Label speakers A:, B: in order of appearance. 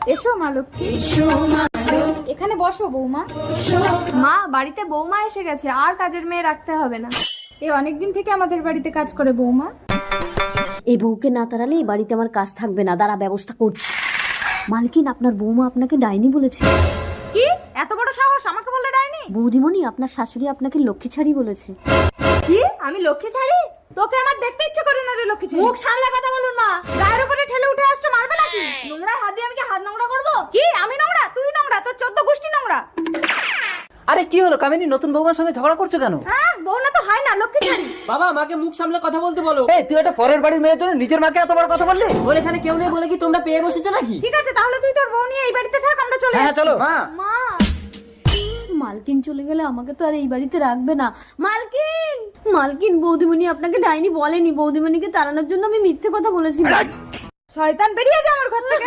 A: এসো মা লক্ষ্মী, এখানে বসো বৌমা।
B: মা, বাড়িতে বৌমা এসে গেছে, আর কাজের মেয়ে রাখতে হবে না।
A: এ অনেকদিন থেকে আমাদের বাড়িতে কাজ করে বৌমা।
C: এই বউকে না তাড়ালে এই বাড়িতে আমার কাজ থাকবে না, দাঁড়া ব্যবস্থা করছি। মালকিন, আপনার বৌমা আপনাকে ডাইনি বলেছে।
A: কি এত বড় সাহস আমাকে বললে ডাইনি?
C: বৌদিমণি, আপনার শাশুড়ি আপনাকে লক্ষ্মী ছাড়ি বলেছে।
A: কি আমি লক্ষ্মী ছাড়ি? তোকে আমার দেখতে ইচ্ছে করে না রে লক্ষ্মী ছাড়ি। মুখ সামলে কথা বলুন মা। গায়ের উপরে ঠেলে উঠে আসছে, মারবে নাকি? নোংরা হাত দিয়ে আমি কি হাত নোংরা করবো? কি আমি নোংরা? তুই নোংরা, তোর 14 গোষ্ঠী নোংরা।
D: আরে কি হলো কামিনী, নতুন বৌমার সঙ্গে ঝগড়া করছো কেন?
A: হ্যাঁ, বউ না তো হয় না, লক্ষ্মী ছাড়ি।
E: বাবা, মাকে মুখ সামলে কথা বলতে বলো।
D: এই তুই একটা পরের বাড়ির মেয়ের জন্য নিজের মাকে এত বড় কথা বললি?
E: বলে এখানে কেউ নেই বলে কি তোমরা পেয়ে বসেছো নাকি?
A: ঠিক আছে, তাহলে তুই তোর বউ নিয়ে এই বাড়িতে থাক, আমরা চলে
D: হ্যাঁ চলো।
E: মা,
A: মা।
C: মালকিন চলে গেলে আমাকে তো আর এই বাড়িতে রাখবে না। মালকিন, মালকিন, বৌদিমণি আপনাকে ডাইনি বলেনি। বৌদিমণিকে তাড়ানোর জন্য আমি মিথ্যে কথা বলেছিলাম।
A: শয়তান বেরিয়ে যা আমার ঘর থেকে।